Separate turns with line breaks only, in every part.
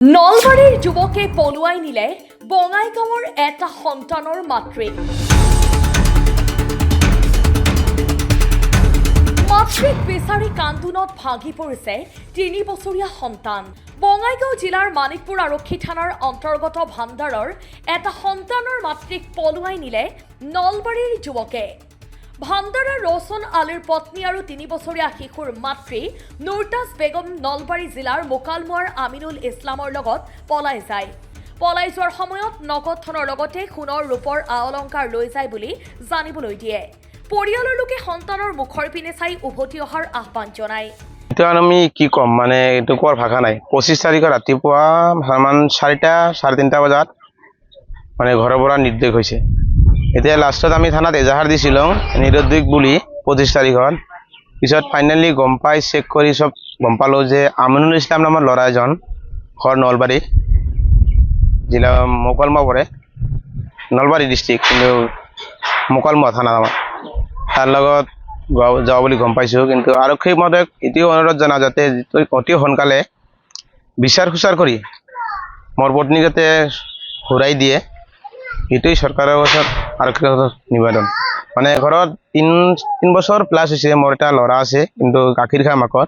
নলবাৰীৰ যুৱকে পলুৱাই নিলে বঙাইগাঁৱৰ এটা সন্তানৰ মাতৃক। মাতৃক বিচাৰি কান্দোনত ভাগি পৰিছে 3 বছৰীয়া সন্তান। বঙাইগাঁও জিলাৰ মানিকপুৰ আৰক্ষী থানাৰ অন্তৰ্গত ভাণ্ডাৰৰ এটা সন্তানৰ মাতৃক পলুৱাই নিলে নলবাৰীৰ যুৱকে। ভাণ্ডাৰৰ ৰৌচন আলীৰ পত্নী আৰু 3 বছৰীয়া শিশুৰ মাতৃ নুৰতাজ বেগম নলবাৰী জিলাৰ মোকালমুৱাৰ আমিনুল ইছলামৰ লগত পলাই যায়। পলাই যোৱাৰ সময়ত নগদ ধনৰ লগতে সোণৰ ৰূপৰ আ-অলংকাৰ লৈ যায় বুলি জানিবলৈ দিয়ে। পৰিয়ালৰ লোকে সন্তানৰ মুখৰ পিনে চাই উভতি অহাৰ আহ্বান জনায়।
এতিয়া আমি কি কম মানে এইটো কোৱাৰ ভাষা নাই। 25 তাৰিখৰ ৰাতিপুৱা সমান 4টা 3:30 বজাত মানে ঘৰৰ পৰা নিৰ্দেশ হৈছে। এতিয়া লাষ্টত আমি থানাত এজাহাৰ দিছিলোঁ নিৰুদ্যোগ বুলি 25 তাৰিখত। পিছত ফাইনেলি গম পাই চেক কৰি সব গম পালোঁ যে আমিনুল ইছলাম নামৰ ল'ৰা এজন ঘৰ নলবাৰী জিলা মোকালমুৱা পৰে, নলবাৰী ডিষ্ট্ৰিক্ট কিন্তু মোকালমুৱা থানা আমাৰ। তাৰ লগত যাওঁ বুলি গম পাইছোঁ, কিন্তু আৰক্ষী মহোদয়ক এতিয়াও অনুৰোধ জনাওঁ যাতে অতি সোনকালে বিচাৰ খোচাৰ কৰি মোৰ পত্নীক যাতে ঘূৰাই দিয়ে, এইটোৱেই চৰকাৰৰ ওচৰত আৰক্ষীৰ ওচৰত নিবেদন। মানে ঘৰত 3 বছৰ প্লাছ হৈছে, মোৰ এটা ল'ৰা আছে কিন্তু গাখীৰ খায় মাকৰ।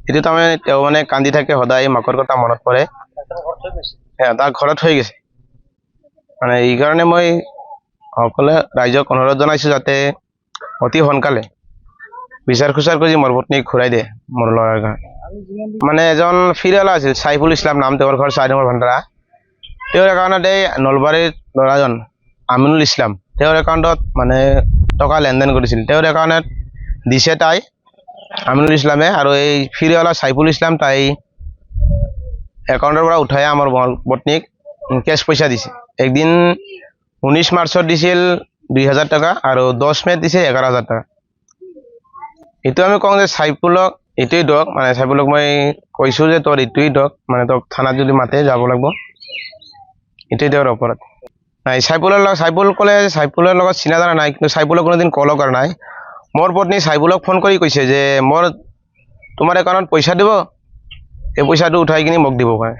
সেইটো তাৰমানে তেওঁ মানে কান্দি থাকে সদায়, মাকৰ কথা মনত পৰে। তাৰ ঘৰত হৈ গৈছে মানে এইকাৰণে মই সকলোৱে ৰাইজক অনুৰোধ জনাইছোঁ যাতে অতি সোনকালে বিচাৰ খোচাৰ কৰি মোৰ পত্নীক ঘূৰাই দিয়ে মোৰ ল'ৰাৰ কাৰণে। মানে এজন ফিৰৱালা আছিল, চাইফুল ইছলাম নাম, তেওঁৰ ঘৰ 4 নম্বৰ ভাণ্ডাৰা। তেওঁৰ একাউণ্টত এই নলবাৰীৰ ল'ৰাজন আমিনুল ইছলাম তেওঁৰ একাউণ্টত মানে টকা লেনদেন কৰিছিল। তেওঁৰ একাউণ্টত দিছে তাই আমিনুল ইছলামে, আৰু এই ফিৰৱালা চাইফুল ইছলাম তাই একাউণ্টৰ পৰা উঠাই আমাৰ পত্নীক কেছ পইচা দিছে। একদিন 19 মাৰ্চত দিছিল 2000 টকা আৰু 10 মে'ত দিছে 11,000 টকা। এইটো আমি কওঁ যে চাইফুলক এইটোৱেই দক, মানে চাইফুলক মই কৈছোঁ যে তোৰ এইটোৱেই দক, মানে তোক থানাত যদি মাতে যাব লাগিব, এইটোৱেই তেওঁৰ অপৰাধ। নাই চাইফুল ক'লে চাইফুলৰ লগত চিনা জানা নাই, কিন্তু চাইফুলক কোনোদিন কলো কৰা নাই। মোৰ পত্নী চাইফুলক ফোন কৰি কৈছে যে মোৰ তোমাৰ একাউণ্টত পইচা দিব, এই পইচাটো উঠাই কিনি মোক দিব পাৰে।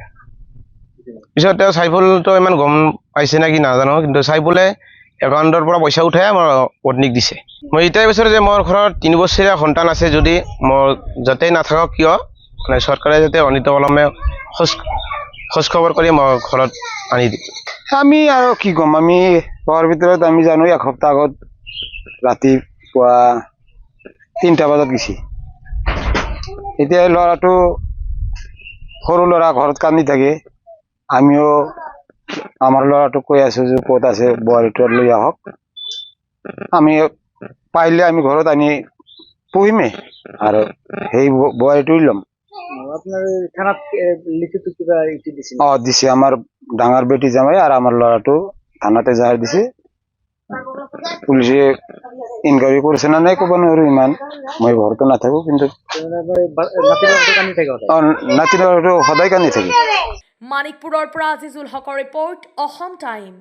পিছত তেওঁ চাইফুলটো ইমান গম পাইছে নে কি নাজানো, কিন্তু চাইফুলে একাউণ্টৰ পৰা পইচা উঠাই মোৰ পত্নীক দিছে। মই এতিয়াই বিচাৰোঁ যে মোৰ ঘৰত 3 বছৰীয়া সন্তান আছে, যদি মোৰ য'তেই নাথাকক কিয় মানে চৰকাৰে যাতে অনিতবিলম্বে খোজ খবৰ কৰি মোৰ ঘৰত আনি দিয়ে।
আমি আৰু কি ক'ম, আমি হোৱাৰ ভিতৰত আমি জানো এসপ্তাহ আগত ৰাতিপুৱা 3টা বজাত গৈছে। এতিয়া ল'ৰাটো সৰু ল'ৰা ঘৰত কান্দি থাকে, আমিও আমাৰ ল'ৰাটোক কৈ আছোঁ যে ক'ত আছে বোৱাৰীটো লৈ আহক, আমি পাৰিলে আমি ঘৰত আনি পুহিমেই আৰু সেই বোৱাৰীটো ল'ম। দিছে আমাৰ ডাঙৰ বেটি জামাই আৰু আমাৰ ল'ৰাটো থানাতে এজাহাৰ দিছে। পুলিচে ইনকুৱাৰী কৰিছে না নাই ক'ব নোৱাৰো, ইমান মই ঘৰতো নাথাকো, কিন্তু নাতি ল'ৰাটো সদায় কান্দি থাকে।
মানিকপুৰৰ পৰা আজিজুল হকৰ ৰিপৰ্ট, অসম টাইম।